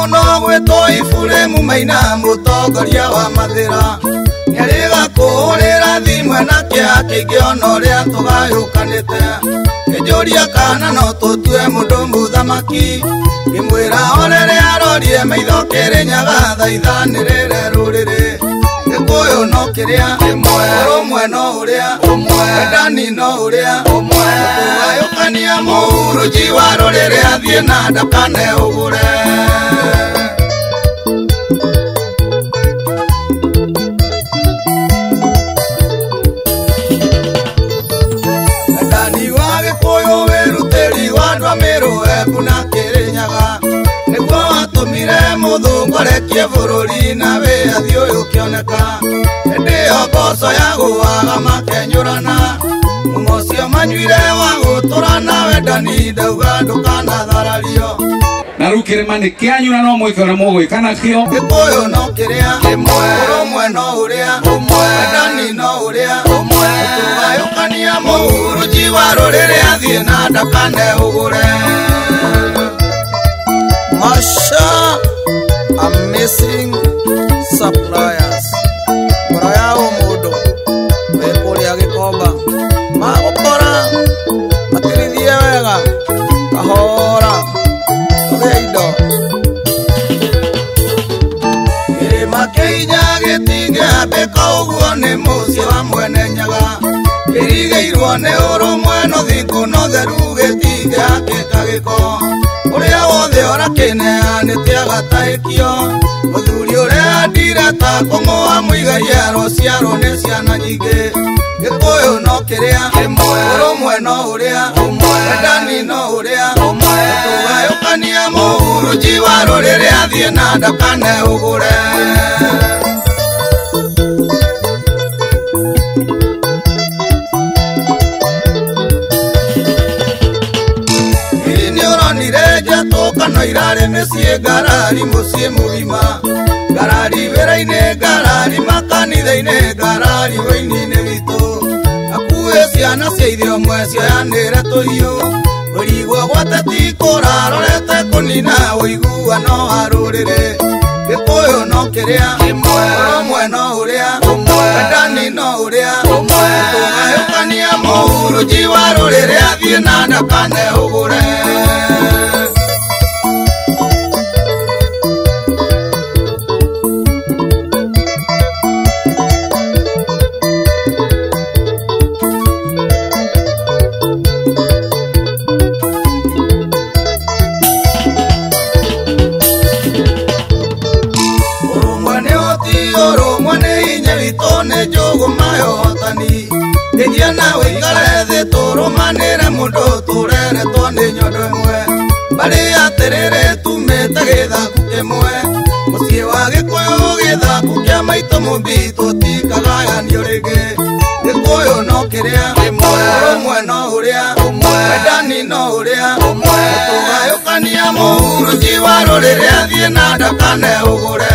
muno gwetwo Ifuremu Maina mutongoria wa Mathira nyariga kuhurira thimwe na kia kingiono ria tugayukanite njuria kana no tutue mundu muthamaki ngimwira orere arorie maitho Kirinyaga thaithanirire ruriri Gikuyu no kiria imwe rumwe no uria umwe ndani no uria umwe tugayukania muhuruji wa ruriri athie na ndakane ugure ndani wa Gikuyu wirutiri wa Ndwamiru ekuna Kirinyaga niguo watumire muthungorekie bururi na wiathi uyu kioneka ndio mboco ya guaga makenyurana mumocio manyuire wa guturana wendani ndauga ndukanatharario na riu kirima ni kianyura no mwike uria mugwika nakio Gikuyu no kiria imwe rumwe no uria umwe ndani no uria umwe tugayukania muhuruji wa ruriri athie na ndakane ugure Masha Amazing Suppliers Baraya umudu wekuria Gikomba magukora matirithie wega kahora indo kirima kiinya gitinge ambika uguo ni mucio wa mwene Nyaga kirigeirwo ni urumwe no thingu no theru gitinge akika giko uria wothe orakineanite agatahikio muthuri uria ndire ta kung'oa muigaia rociaro ni ciana nyingi Gikuyu no kiria imwe urumwe no uria umwe ndani no uria umwe tugayukania muhuruji wa ruriri athie na ndakane ugure kana irare mesie garari musie mugima garari weraine garari makanithaine garari wainine witu akue ciana cia ithe omwe ciayanire tuhiu urigwo gwateti kurarorete kunina uiguano wa ruriri Gikuyu no kiria imwe rumwe no uria umwe ndani no uria umwe tugayukania muhuruji wa ruriri athie na ndakane ugure Nginya nawe ikare thi turumanire mundu turere twone nyondo imwe bari atirire tumete githaku kimwe mucie wa Gikuyu githaku kia maito mumbi tutikagayanio ringi Gikuyu no kiria imwe rumwe no uria umwe ndani no uria umwe tugayukania muhuruji wa ruriri athie na ndakane ugure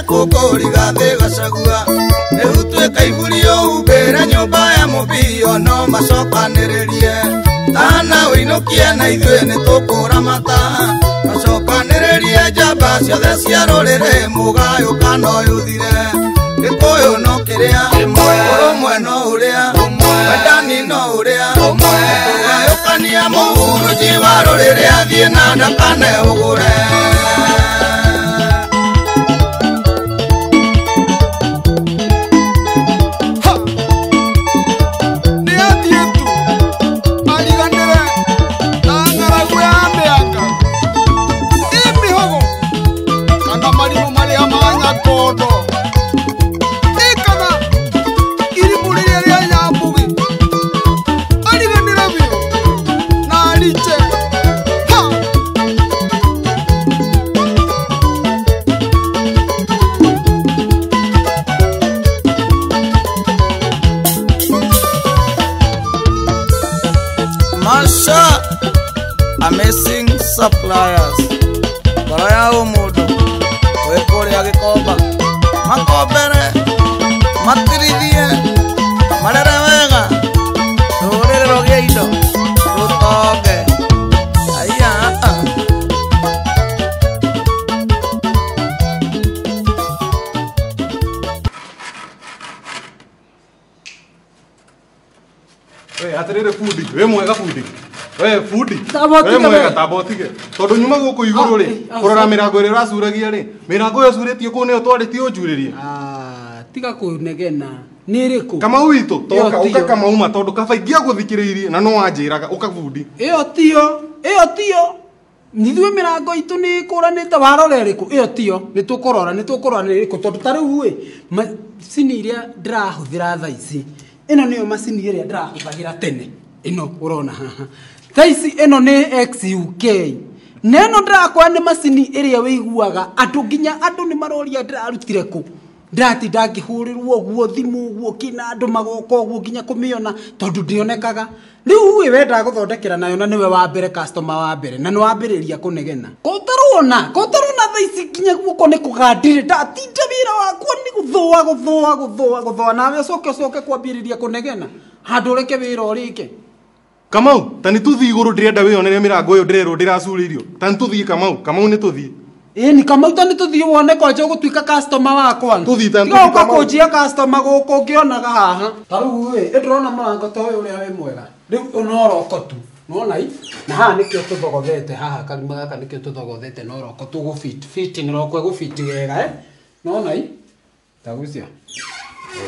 kukuriga thi gacagua riu twika iburio umbire nyumba ya mubio no macokaniririe tana winukie na ithuĩ nĩ tũkũramata macokanĩrĩrie njamba ciothe cia rũrĩrĩ mũgayũkano ũthire Gĩkũyũ no kĩrĩa ũrũmwe no ũrĩa wendani no ũrĩa tũgayũkania mũhurunji wa rũrĩrĩ athiĩ na ndakane ũgũre Masha Amazing Suppliers Baraya umudu wekuria Gikomba makombere matirithie marere wega rũrĩrĩ rũgĩe indo rũtonge aya atirire fundi we mwega fundi we fundi we mwega tabotige tondu nyuma guku iguru ri kurora mirango iri racuragia ri mirango yo curitie ku ne utwariti unjuririe tiga kunegena niriku kama uitu toka uka kama uma tondu kabaingia guthikiririe na no wanjiraga uka fundi iyo tio nithwe mirango itu ni kuranite warore riku iyo tio nitukurora niriku tondu tariu we macini iria ndirahuthira thaa ici ino niyo macini iria ndirahuthagira tene ino urona haha thaa ici ino ni XUK neno ndirakwa ni macini iria wiguaga andu nginya andu ni maroria ndirarutire ku ndati ndakihurirwo guo thimu guo kina andu magoka guo nginya kumiona tondu ndionekaga riu we wenda guthondekera nayo na niwe wa mbere customer wa mbere na ni wambiriria kunegena kotarona thaa ici nginya guko ni kugandire ndatinda wira wakwa ni guthua nawe coke kwambiriria kunegena handu reke wira urike Kamau tani tuthi iguru ndirenda wionere mirango yo ndirero ndiracuririo tani tuthi Kamau ni tuthi ni Kamau tani tuthi wone ko je gutuika customer wakwa tuthi tani tuthi ko kujia customer guko ngionaga haha taru we ndirona murango to uyu uria we mwega riu unoroko tu nona i na haha nikio tuthogothete haha karima gaka nikio tuthogothete noroko tugu fit ni roko gu fit wega nona i tagucia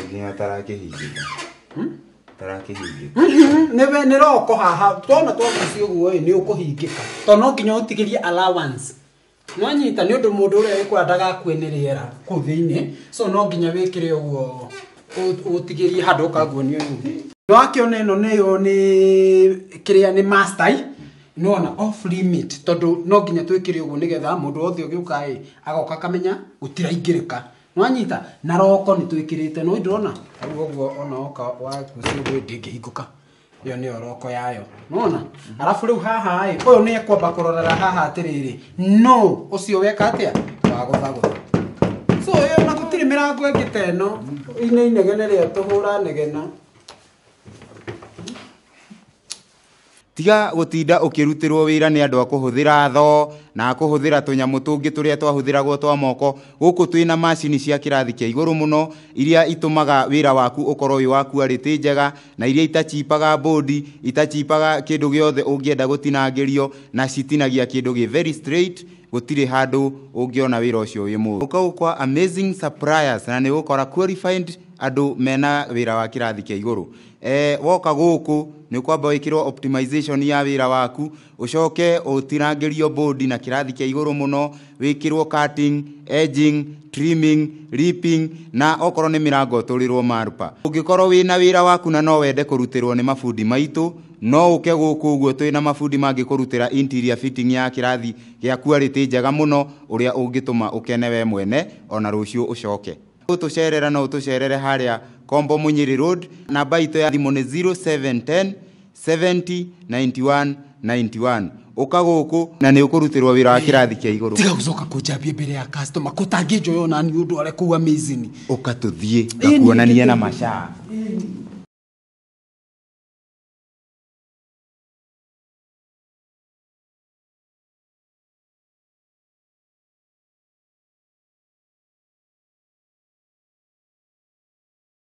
nginya tarakihingika tarakihingika nebe ni roko haha tona twacio guo ni ukuhingika to no nginya utigirie allowance nwanyita ni undu mundu uria ikwandaga kweneriera ku thiini so no nginya wikire uguo utigirie handu kaguonio nyingi wakiona ino niyo ni kiria ni master nona off limit tondu no nginya twikire uguo nigetha mundu othe ugiuka agoka kamenya gutiraingirika nwanyita na roko ni twikirite no ndona uguo ona oka wa kucio ndingihinguka iyo ni roko yayo nona alafu riu haha uyu ni ekwamba kurorera haha atiriri no ucio weka atia waguthagu so yo na gutiri mirango engiteno inegene ria tuhura negena tiga gutinda ukirutirwo wira ni andu akuhuthira tho na akuhuthira tunyamu tungi turia twahuthiragwo twa moko guku twina macini cia kirathi kia iguru muno iria itumaga wira waku ukorwo wi waku ariti njega na iria itachipaga bodi itachipaga kindu giothe ungienda gutinangirio na citinagia kindu gi very straight gutire handu ungiona wira ucio wi mu ukau kwa amazing suppliers na ni gukora qualified andu mena wira wa kirathi kia iguru woka guku ni kwamba wikirwo optimization ya wira waku ucoke utinangirio bodi na kirathi kia iguru muno wikirwo cutting edging trimming ripping na okorwo ni mirango turirwo marupa ungikorwo wina wira waku na no wende kurutirwo ni mafundi maitu no uke guku uguo twina mafundi mangi kurutira interior fitting ya kirathi gia quality njega muno uria ungituma ukene we mwene ona rucio ucoke utucerera no utucerere haria Kombo Munyiri Road namba itu ya thimu ni 0710 70 91 91 ukaguku na ni ukurutirwo wira wa kirathi kia iguru tiga gucoka kunjambia mbere ya customer kutangi njoyo na ni undu are kuwa amazing ukatuthie ngakuonania na macaa